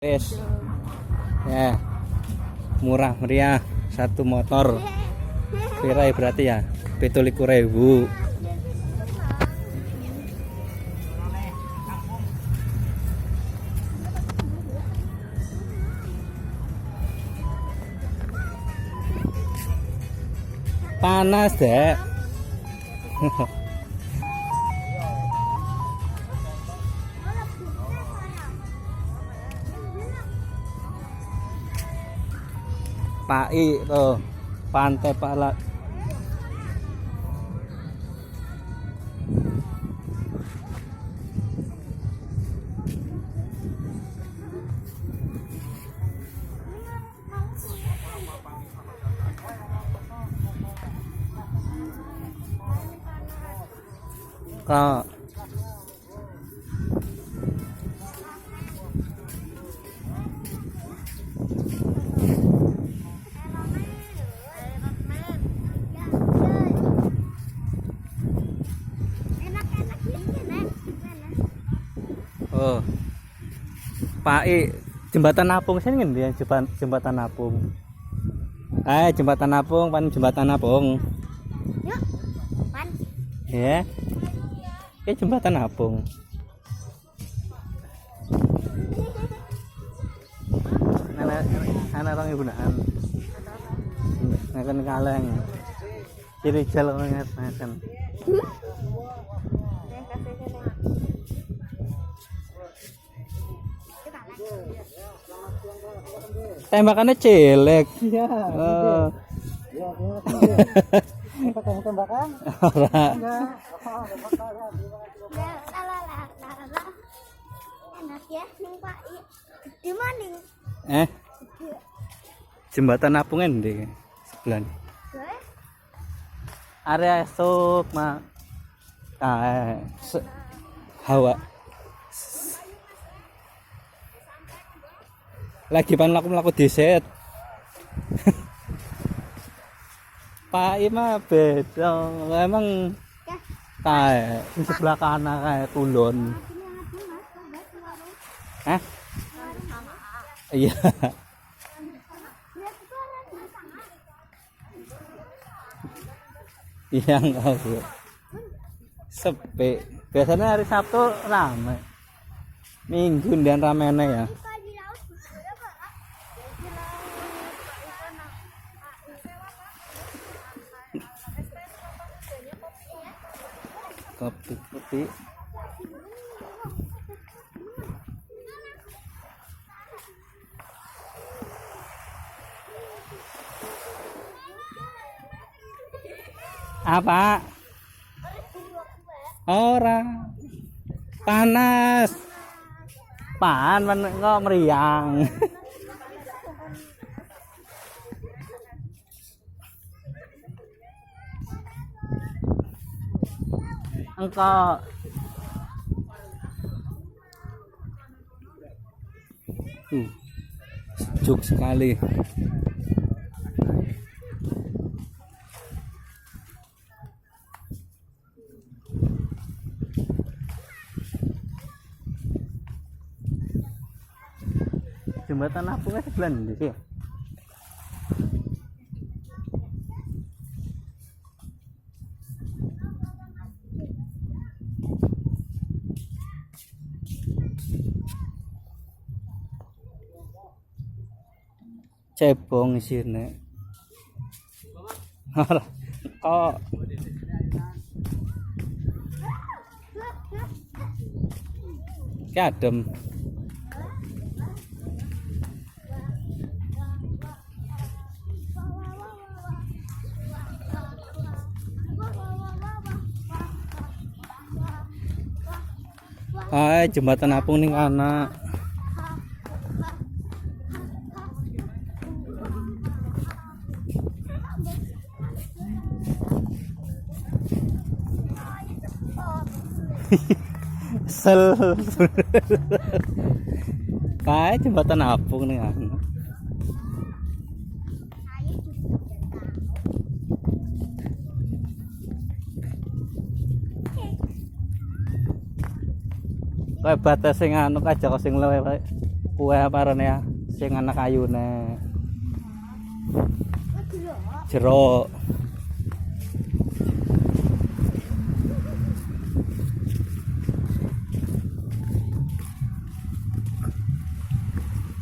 Wes, ya, murah meriah satu motor. Pirai berarti ya, 27.000. Panas dek. Pai tuh, pantai Pala. Kok oh, Pai jembatan Apung sini ngendi ya jembatan Apung. Jembatan Apung, pan jembatan Apung. Yuk, pan. Ya. Jembatan Apung. Anak orang gunaan. Ngakan kaleng. Ciri jalan ngakan. Tembakannya celek. Iya. Oh. Pakai tembakan? Ora. Enggak. Enak ya, numpak di mana? Jembatan Apungan di sebelah. Area esok mah. Hawa. Lagi pan laku diset. Pak Ima beda, emang kayak di sebelah kanan kayak kulon. Iya. Iya enggak bu. Sepi. Biasanya hari Sabtu ramai. Minggu dan ramainya ya. Kopi putih. Apa? Orang panas. Pan kok meriang. Engkau sejuk sekali. Jembatan Apungnya sebelah ndi sih? Cebong sini. Kok adem. Jembatan Apung ning anak. Sel. Kayak jembatan Apung nih anak. Kayak batas sing anu aja kok sing luwe wae. kue apa ya sing anak kayune jeruk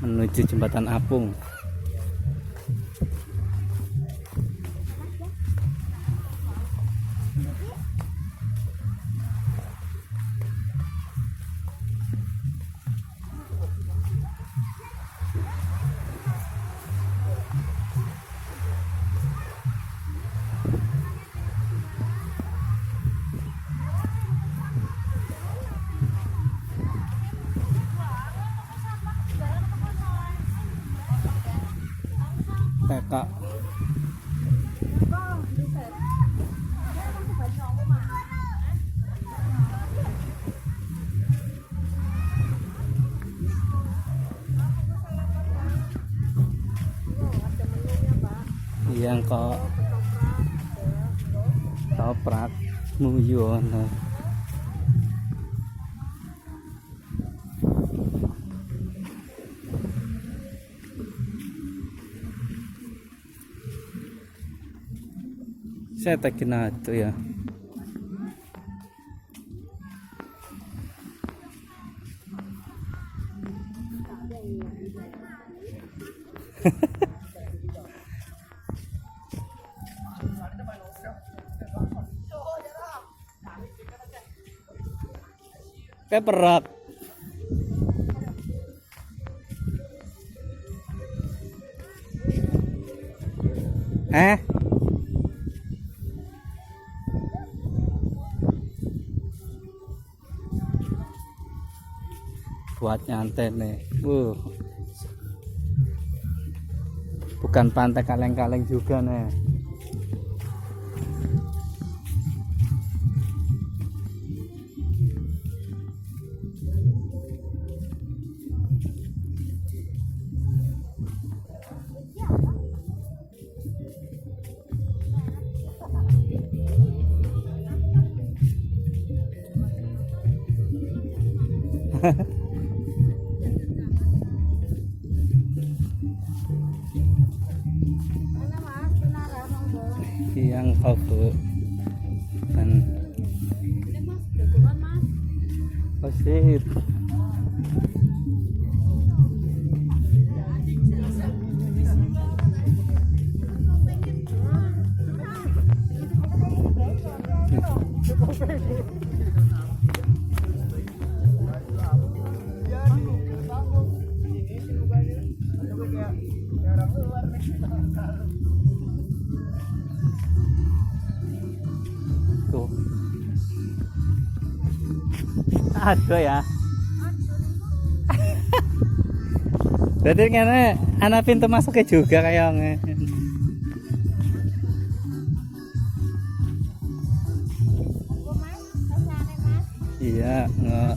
menuju jembatan apung. TK yang kok toprak muyon. Saya tak kena itu ya. Kayak perak. Buat nyantai nih. Bukan pantai kaleng-kaleng juga nih. Yang kau kan posip tuh ada ya. Berarti kan anak pintu masuknya juga kayaknya. Iya, nggak.